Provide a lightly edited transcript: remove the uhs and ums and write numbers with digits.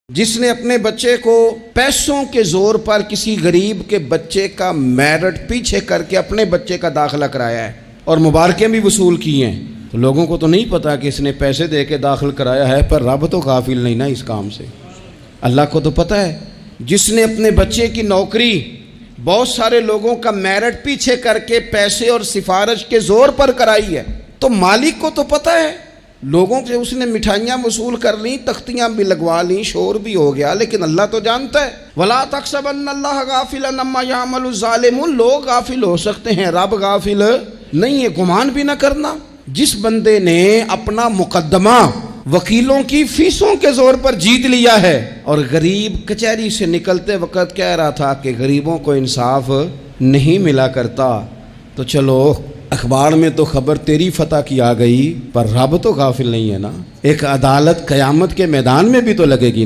जिसने अपने बच्चे को पैसों के जोर पर किसी गरीब के बच्चे का मेरिट पीछे करके अपने बच्चे का दाखिला कराया है और मुबारकें भी वसूल की हैं, तो लोगों को तो नहीं पता कि इसने पैसे दे के दाखिल कराया है, पर रब तो गाफिल नहीं ना इस काम से। अल्लाह को तो पता है। जिसने अपने बच्चे की नौकरी बहुत सारे लोगों का मेरिट पीछे करके पैसे और सिफारिश के जोर पर कराई है, तो मालिक को तो पता है। लोगों से उसने मिठाइयाँ वसूल कर ली, तख्तियाँ भी लगवा ली, शोर भी हो गया, लेकिन अल्लाह तो जानता है। वला तहसबन्नल्लाह गाफिलन अम्मा यामलु ज़ालिमून, लोग गाफिल हो सकते हैं, रब गाफिल नहीं है। गुमान भी ना करना। जिस बंदे ने अपना मुकद्दमा वकीलों की फीसों के जोर पर जीत लिया है और गरीब कचहरी से निकलते वक्त कह रहा था कि गरीबों को इंसाफ नहीं मिला करता, तो चलो अखबार में तो खबर तेरी फतह की आ गई, पर रब तो गाफिल नहीं है ना। एक अदालत क़यामत के मैदान में भी तो लगेगी।